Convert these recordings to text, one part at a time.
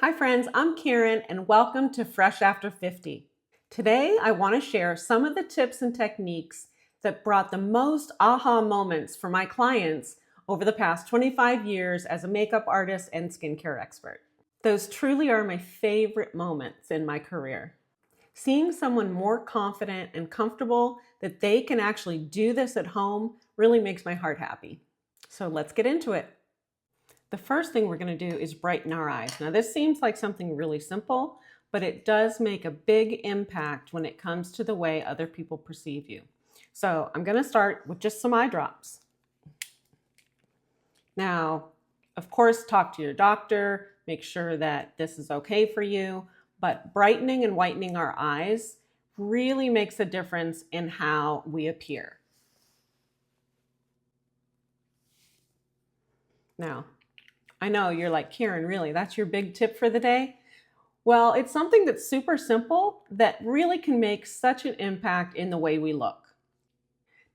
Hi friends, I'm Karen and welcome to Fresh After 50. Today I want to share some of the tips and techniques that brought the most aha moments for my clients over the past 25 years as a makeup artist and skincare expert. Those truly are my favorite moments in my career. Seeing someone more confident and comfortable that they can actually do this at home really makes my heart happy. So let's get into it. The first thing we're going to do is brighten our eyes. Now this seems like something really simple, but it does make a big impact when it comes to the way other people perceive you. So I'm going to start with just some eye drops. Now, of course, talk to your doctor, make sure that this is okay for you, but brightening and whitening our eyes really makes a difference in how we appear. Now, I know you're like, Karen, really, that's your big tip for the day? Well, it's something that's super simple that really can make such an impact in the way we look.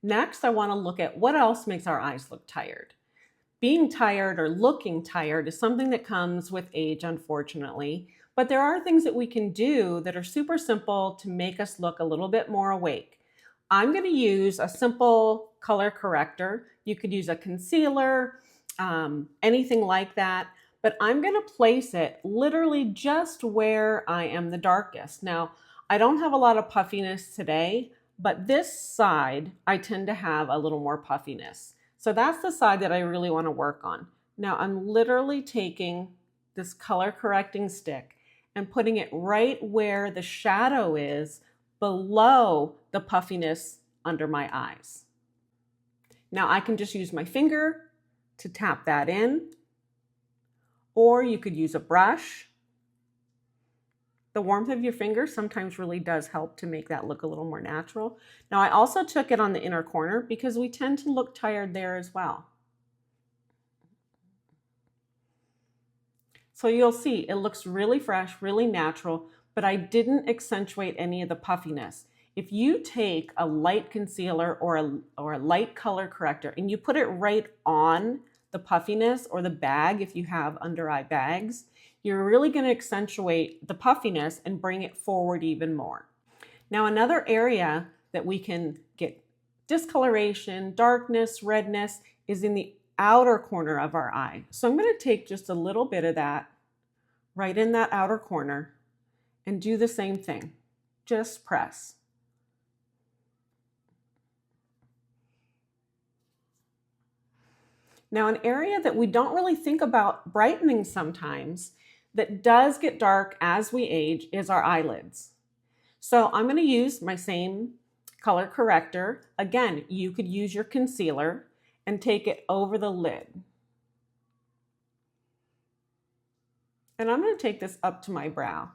Next, I want to look at what else makes our eyes look tired. Being tired or looking tired is something that comes with age, unfortunately, but there are things that we can do that are super simple to make us look a little bit more awake. I'm going to use a simple color corrector. You could use a concealer, anything like that, but I'm going to place it literally just where I am the darkest. Now, I don't have a lot of puffiness today, but this side I tend to have a little more puffiness. So that's the side that I really want to work on. Now I'm literally taking this color correcting stick and putting it right where the shadow is below the puffiness under my eyes. Now I can just use my finger to tap that in, or you could use a brush. The warmth of your finger sometimes really does help to make that look a little more natural. Now I also took it on the inner corner because we tend to look tired there as well. So you'll see it looks really fresh, really natural, but I didn't accentuate any of the puffiness. If you take a light concealer or a light color corrector and you put it right on the puffiness or the bag, if you have under eye bags, you're really going to accentuate the puffiness and bring it forward even more. Now, another area that we can get discoloration, darkness, redness is in the outer corner of our eye. So I'm going to take just a little bit of that right in that outer corner and do the same thing. Just press. Now, an area that we don't really think about brightening sometimes that does get dark as we age is our eyelids. So I'm going to use my same color corrector. Again, you could use your concealer and take it over the lid. And I'm going to take this up to my brow.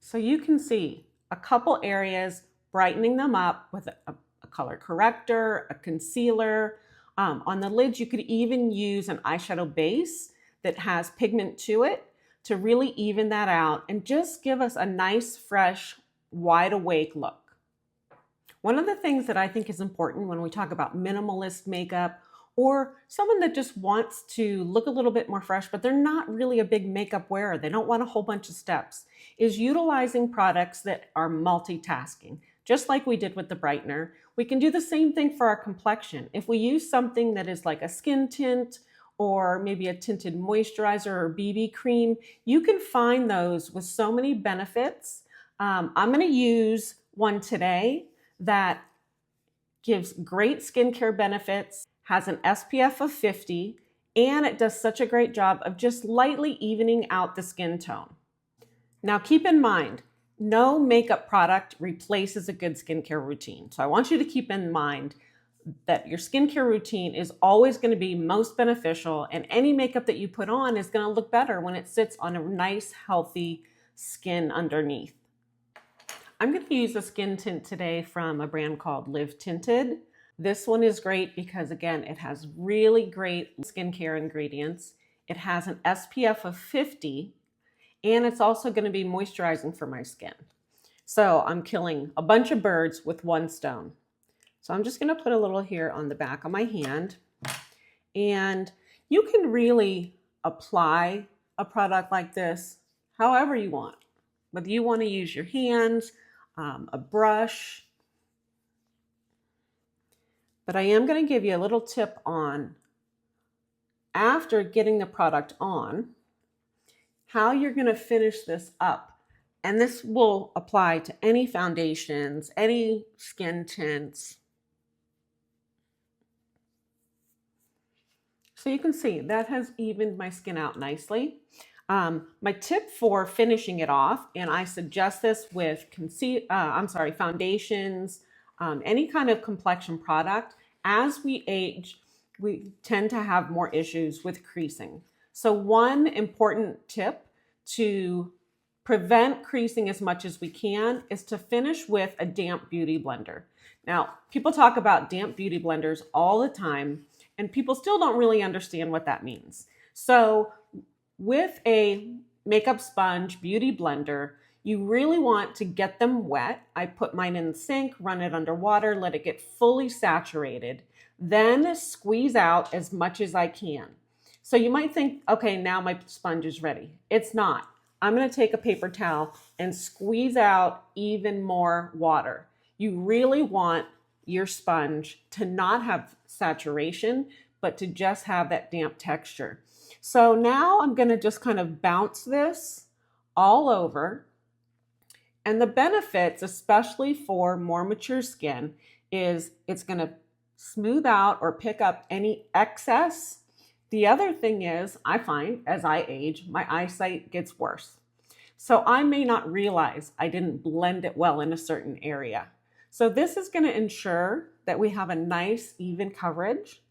So you can see a couple areas, brightening them up with a color corrector, a concealer. On the lids, you could even use an eyeshadow base that has pigment to it to really even that out and just give us a nice, fresh, wide awake look. One of the things that I think is important when we talk about minimalist makeup or someone that just wants to look a little bit more fresh, but they're not really a big makeup wearer, they don't want a whole bunch of steps, is utilizing products that are multitasking. Just like we did with the brightener, we can do the same thing for our complexion. If we use something that is like a skin tint or maybe a tinted moisturizer or BB cream, you can find those with so many benefits. I'm going to use one today that gives great skincare benefits, has an SPF of 50, and it does such a great job of just lightly evening out the skin tone. Now keep in mind, no makeup product replaces a good skincare routine. So I want you to keep in mind that your skincare routine is always going to be most beneficial, and any makeup that you put on is going to look better when it sits on a nice, healthy skin underneath. I'm going to use a skin tint today from a brand called Live Tinted. This one is great because, again, it has really great skincare ingredients. It has an SPF of 50, and it's also going to be moisturizing for my skin. So I'm killing a bunch of birds with one stone. So I'm just going to put a little here on the back of my hand. And you can really apply a product like this however you want. Whether you want to use your hands, a brush. But I am going to give you a little tip on, after getting the product on, how you're going to finish this up. And this will apply to any foundations, any skin tints. So you can see that has evened my skin out nicely. My tip for finishing it off, and I suggest this with foundations, any kind of complexion product, as we age, we tend to have more issues with creasing. So one important tip to prevent creasing as much as we can is to finish with a damp beauty blender. Now, people talk about damp beauty blenders all the time, and people still don't really understand what that means. So with a makeup sponge beauty blender, you really want to get them wet. I put mine in the sink, run it under water, let it get fully saturated, then squeeze out as much as I can. So you might think, okay, now my sponge is ready. It's not. I'm going to take a paper towel and squeeze out even more water. You really want your sponge to not have saturation, but to just have that damp texture. So now I'm going to just kind of bounce this all over. And the benefits, especially for more mature skin, is it's going to smooth out or pick up any excess. The other thing is, I find as I age, my eyesight gets worse. So I may not realize I didn't blend it well in a certain area. So this is going to ensure that we have a nice even coverage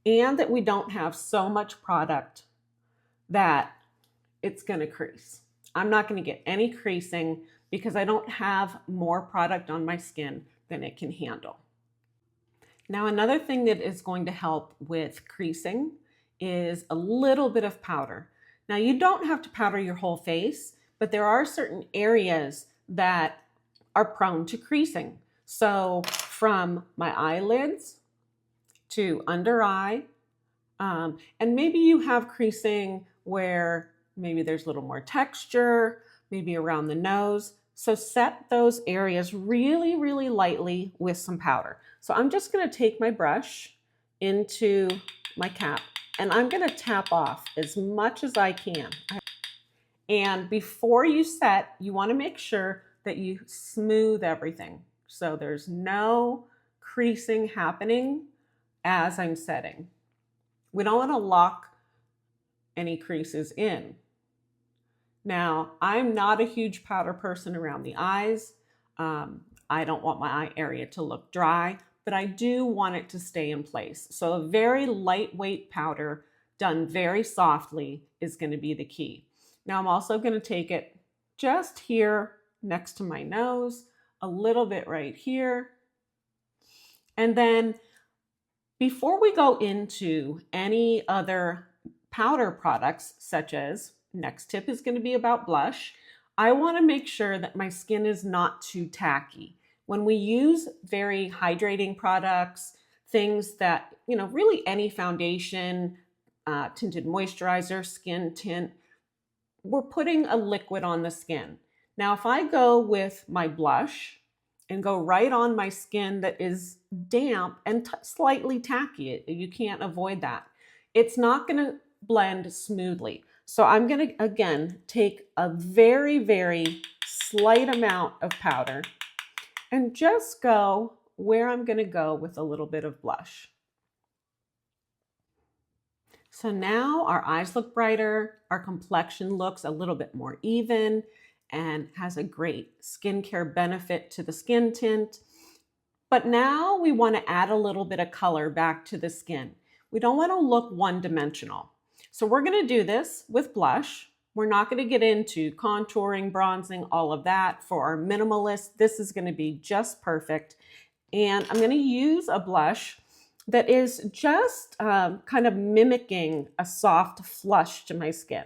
and that we don't have so much product that it's going to crease. I'm not going to get any creasing because I don't have more product on my skin than it can handle. Now, another thing that is going to help with creasing is a little bit of powder. Now, you don't have to powder your whole face, but there are certain areas that are prone to creasing. So from my eyelids to under eye, and maybe you have creasing where maybe there's a little more texture, maybe around the nose. So set those areas really, really lightly with some powder. So I'm just going to take my brush into my cap and I'm going to tap off as much as I can. And before you set, you want to make sure that you smooth everything. So there's no creasing happening as I'm setting. We don't want to lock any creases in. Now, I'm not a huge powder person around the eyes. I don't want my eye area to look dry, but I do want it to stay in place. So a very lightweight powder done very softly is going to be the key. Now I'm also going to take it just here next to my nose, a little bit right here. And then before we go into any other powder products, such as next tip is going to be about blush, I want to make sure that my skin is not too tacky. When we use very hydrating products, things that, really any foundation, tinted moisturizer, skin tint, we're putting a liquid on the skin. Now, if I go with my blush and go right on my skin that is damp and slightly tacky, you can't avoid that. It's not going to blend smoothly. So I'm going to, again, take a very, very slight amount of powder and just go where I'm going to go with a little bit of blush. So now our eyes look brighter, our complexion looks a little bit more even and has a great skincare benefit to the skin tint. But now we want to add a little bit of color back to the skin. We don't want to look one-dimensional. So we're going to do this with blush. We're not going to get into contouring, bronzing, all of that. For our minimalist, this is going to be just perfect. And I'm going to use a blush that is just kind of mimicking a soft flush to my skin.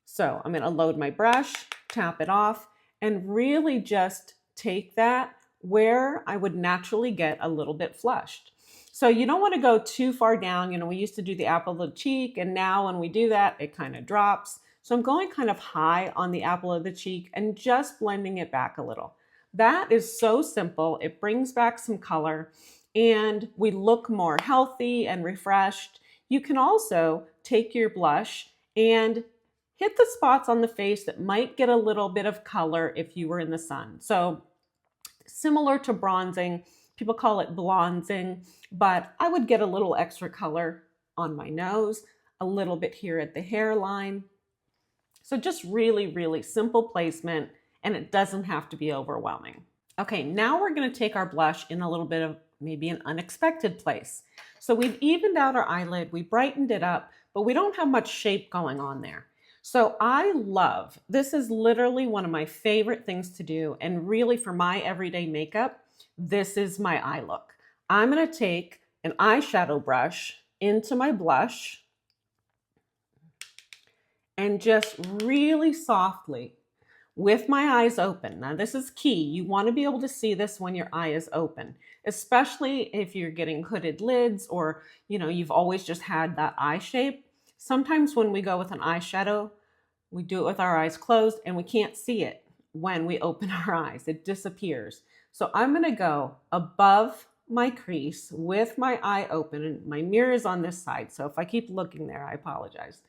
So I'm going to load my brush, tap it off, and really just take that where I would naturally get a little bit flushed. So you don't want to go too far down. You know, we used to do the apple of the cheek, and now when we do that, it kind of drops. So I'm going kind of high on the apple of the cheek and just blending it back a little. That is so simple. It brings back some color and we look more healthy and refreshed. You can also take your blush and hit the spots on the face that might get a little bit of color if you were in the sun. So similar to bronzing, people call it blonzing, but I would get a little extra color on my nose, a little bit here at the hairline. So just really, really simple placement, and it doesn't have to be overwhelming. Okay, now we're gonna take our blush in a little bit of maybe an unexpected place. So we've evened out our eyelid, we brightened it up, but we don't have much shape going on there. So I love, this is literally one of my favorite things to do, and really for my everyday makeup, this is my eye look. I'm gonna take an eyeshadow brush into my blush and just really softly, with my eyes open. Now this is key. You want to be able to see this when your eye is open, especially if you're getting hooded lids or you've always just had that eye shape. Sometimes when we go with an eyeshadow, we do it with our eyes closed and we can't see it when we open our eyes. It disappears. So I'm going to go above my crease with my eye open, and my mirror is on this side. So if I keep looking there, I apologize.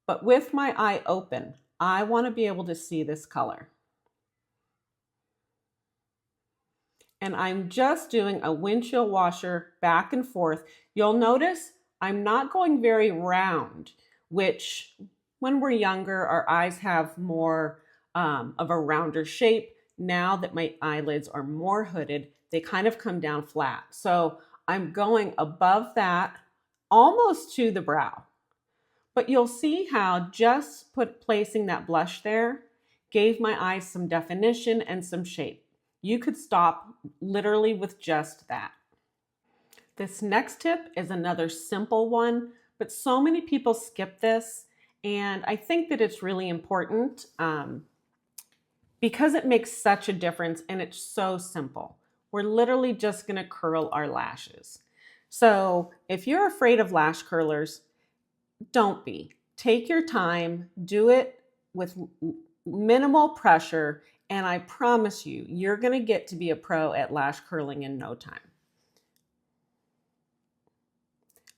But with my eye open, I want to be able to see this color. And I'm just doing a windshield washer back and forth. You'll notice I'm not going very round, which when we're younger, our eyes have more of a rounder shape. Now that my eyelids are more hooded, they kind of come down flat. So I'm going above that, almost to the brow. But you'll see how just placing that blush there gave my eyes some definition and some shape. You could stop literally with just that. This next tip is another simple one, but so many people skip this, and I think that it's really important because it makes such a difference and it's so simple. We're literally just gonna curl our lashes. So if you're afraid of lash curlers, don't be. Take your time, do it with minimal pressure, and I promise you, you're gonna get to be a pro at lash curling in no time.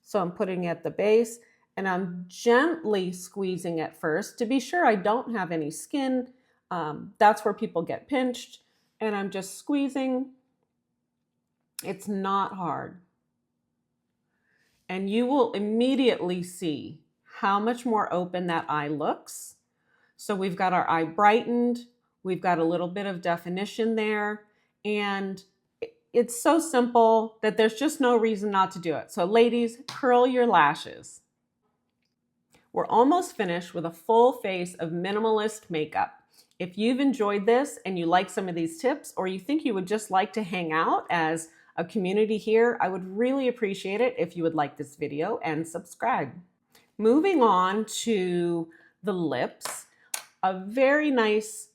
So I'm putting it at the base, and I'm gently squeezing at first to be sure I don't have any skin. That's where people get pinched, and I'm just squeezing. It's not hard. And you will immediately see how much more open that eye looks. So we've got our eye brightened, we've got a little bit of definition there, and it's so simple that there's just no reason not to do it. So ladies, curl your lashes. We're almost finished with a full face of minimalist makeup. If you've enjoyed this and you like some of these tips, or you think you would just like to hang out as a community here, I would really appreciate it if you would like this video and subscribe. Moving on to the lips, a very nice,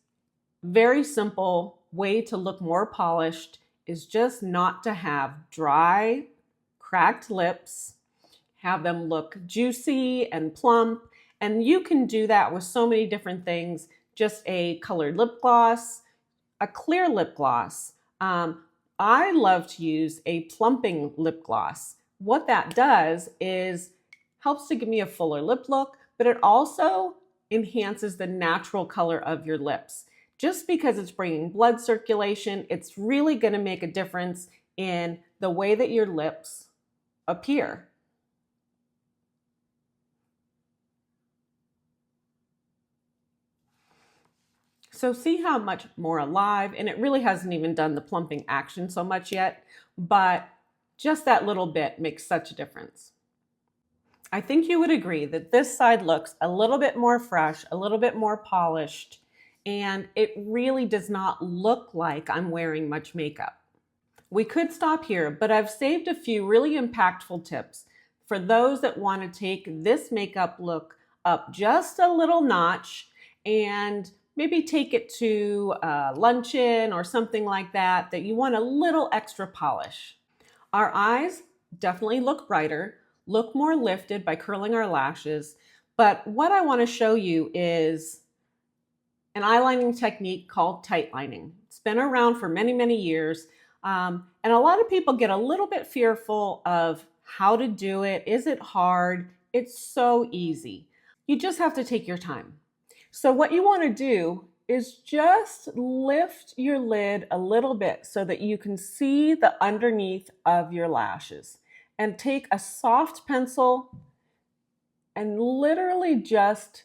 very simple way to look more polished is just not to have dry, cracked lips, have them look juicy and plump, and you can do that with so many different things. Just a colored lip gloss, a clear lip gloss. I love to use a plumping lip gloss. What that does is helps to give me a fuller lip look, but it also enhances the natural color of your lips. Just because it's bringing blood circulation, it's really going to make a difference in the way that your lips appear. So see how much more alive, and it really hasn't even done the plumping action so much yet, but just that little bit makes such a difference. I think you would agree that this side looks a little bit more fresh, a little bit more polished, and it really does not look like I'm wearing much makeup. We could stop here, but I've saved a few really impactful tips for those that want to take this makeup look up just a little notch and maybe take it to a luncheon or something like that, that you want a little extra polish. Our eyes definitely look brighter, look more lifted by curling our lashes. But what I want to show you is an eyelining technique called tight lining. It's been around for many, many years. And a lot of people get a little bit fearful of how to do it. Is it hard? It's so easy. You just have to take your time. So what you want to do is just lift your lid a little bit so that you can see the underneath of your lashes. And take a soft pencil and literally just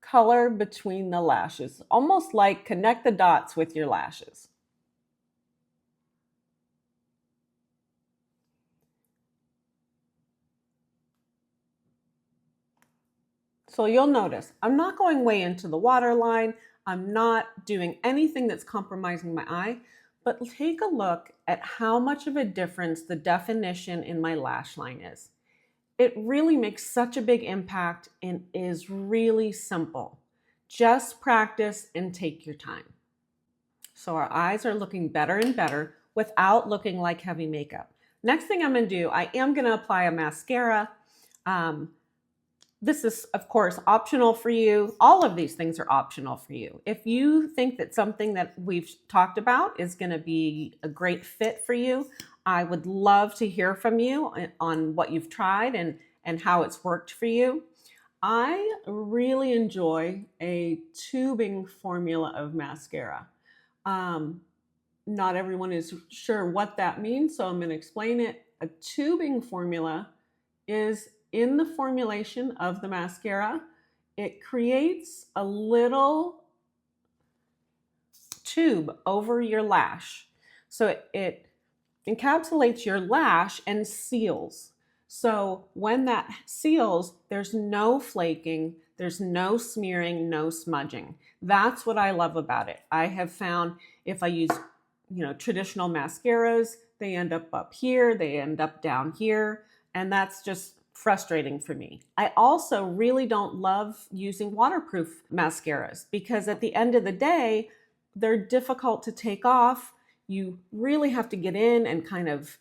color between the lashes, almost like connect the dots with your lashes. So you'll notice I'm not going way into the waterline. I'm not doing anything that's compromising my eye, but take a look at how much of a difference the definition in my lash line is. It really makes such a big impact and is really simple. Just practice and take your time. So our eyes are looking better and better without looking like heavy makeup. Next thing I'm going to do, I am going to apply a mascara. This is, of course, optional for you. All of these things are optional for you. If you think that something that we've talked about is going to be a great fit for you, I would love to hear from you on what you've tried and how it's worked for you. I really enjoy a tubing formula of mascara. Not everyone is sure what that means, so I'm going to explain it. A tubing formula is in the formulation of the mascara. It creates a little tube over your lash. So it encapsulates your lash and seals. So when that seals, there's no flaking, there's no smearing, no smudging. That's what I love about it. I have found if I use, traditional mascaras, they end up here, they end up down here, and that's just frustrating for me. I also really don't love using waterproof mascaras because at the end of the day, they're difficult to take off. You really have to get in and kind of,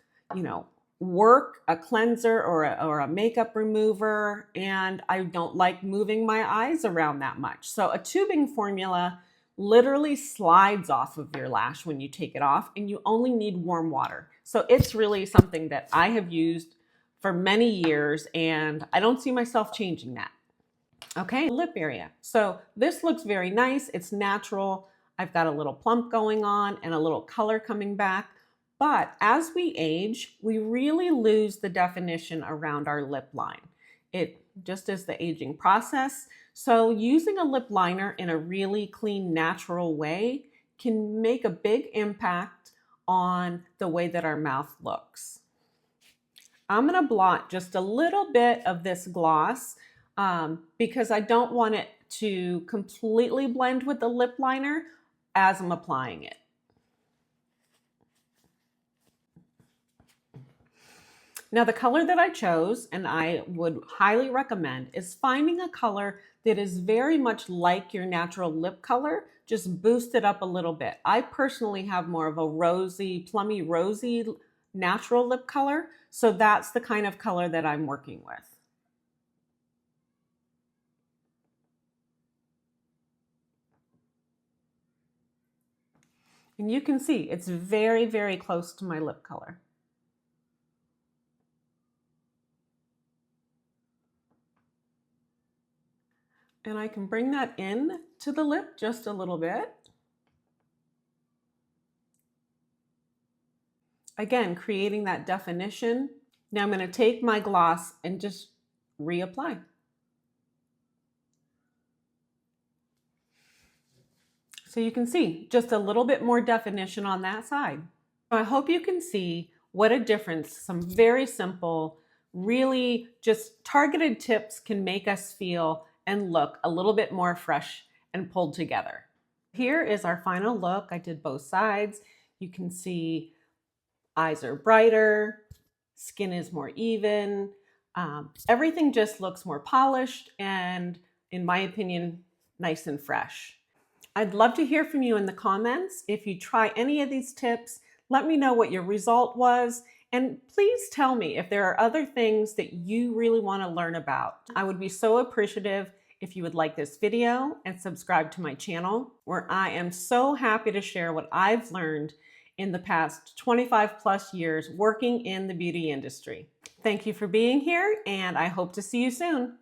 work a cleanser or a makeup remover, and I don't like moving my eyes around that much. So a tubing formula literally slides off of your lash when you take it off, and you only need warm water. So it's really something that I have used for many years, and I don't see myself changing that. Okay, lip area. So this looks very nice. It's natural. I've got a little plump going on and a little color coming back. But as we age, we really lose the definition around our lip line. It just is the aging process. So using a lip liner in a really clean, natural way can make a big impact on the way that our mouth looks. I'm going to blot just a little bit of this gloss because I don't want it to completely blend with the lip liner as I'm applying it. Now the color that I chose, and I would highly recommend, is finding a color that is very much like your natural lip color, just boost it up a little bit. I personally have more of a rosy, plummy rosy natural lip color, so that's the kind of color that I'm working with. And you can see it's very, very close to my lip color. And I can bring that in to the lip just a little bit. Again, creating that definition. Now I'm going to take my gloss and just reapply. So you can see just a little bit more definition on that side. I hope you can see what a difference some very simple, really just targeted tips can make us feel and look a little bit more fresh and pulled together. Here is our final look. I did both sides. You can see eyes are brighter, skin is more even. Everything just looks more polished and, in my opinion, nice and fresh. I'd love to hear from you in the comments. If you try any of these tips, let me know what your result was And please tell me if there are other things that you really want to learn about. I would be so appreciative if you would like this video and subscribe to my channel, where I am so happy to share what I've learned in the past 25 plus years working in the beauty industry. Thank you for being here, and I hope to see you soon.